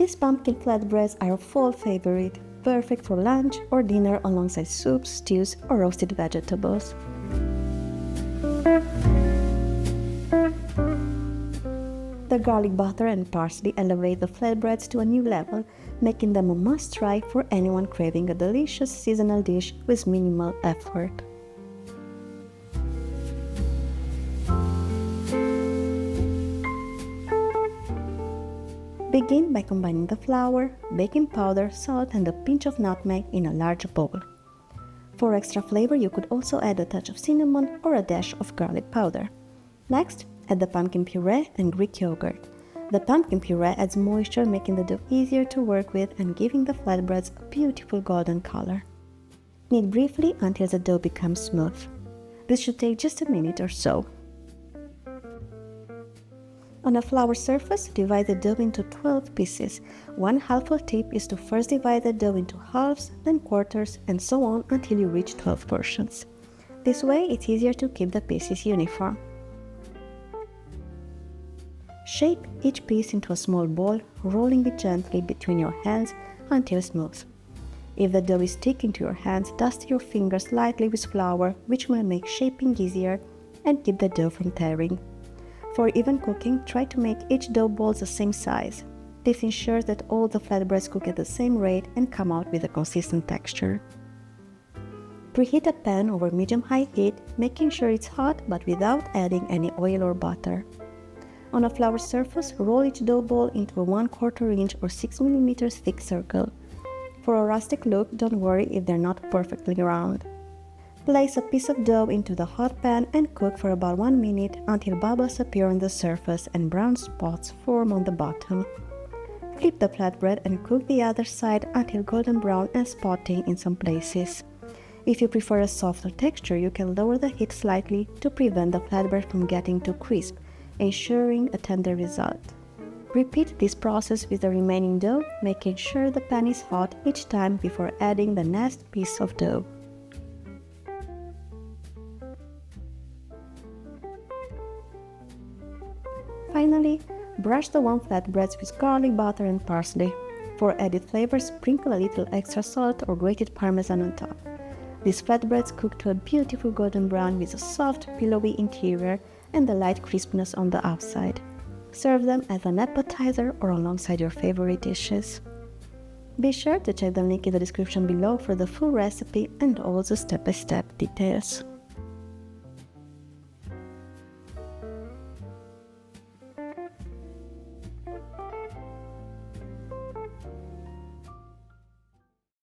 These pumpkin flatbreads are a fall favorite, perfect for lunch or dinner alongside soups, stews, or roasted vegetables. The garlic butter and parsley elevate the flatbreads to a new level, making them a must-try for anyone craving a delicious seasonal dish with minimal effort. Begin by combining the flour, baking powder, salt, and a pinch of nutmeg in a large bowl. For extra flavor, you could also add a touch of cinnamon or a dash of garlic powder. Next, add the pumpkin puree and Greek yogurt. The pumpkin puree adds moisture, making the dough easier to work with and giving the flatbreads a beautiful golden color. Knead briefly until the dough becomes smooth. This should take just a minute or so. On a flour surface, divide the dough into 12 pieces. One helpful tip is to first divide the dough into halves, then quarters, and so on until you reach 12 portions. This way, it's easier to keep the pieces uniform. Shape each piece into a small ball, rolling it gently between your hands until smooth. If the dough is sticking to your hands, dust your fingers lightly with flour, which will make shaping easier and keep the dough from tearing. For even cooking, try to make each dough ball the same size. This ensures that all the flatbreads cook at the same rate and come out with a consistent texture. Preheat a pan over medium-high heat, making sure it's hot but without adding any oil or butter. On a flour surface, roll each dough ball into a 1/4 inch or 6 mm thick circle. For a rustic look, don't worry if they're not perfectly round. Place a piece of dough into the hot pan and cook for about 1 minute until bubbles appear on the surface and brown spots form on the bottom. Flip the flatbread and cook the other side until golden brown and spotting in some places. If you prefer a softer texture, you can lower the heat slightly to prevent the flatbread from getting too crisp, ensuring a tender result. Repeat this process with the remaining dough, making sure the pan is hot each time before adding the next piece of dough. Finally, brush the warm flatbreads with garlic butter and parsley. For added flavor, sprinkle a little extra salt or grated parmesan on top. These flatbreads cook to a beautiful golden brown with a soft, pillowy interior and a light crispness on the outside. Serve them as an appetizer or alongside your favorite dishes. Be sure to check the link in the description below for the full recipe and all the step-by-step details.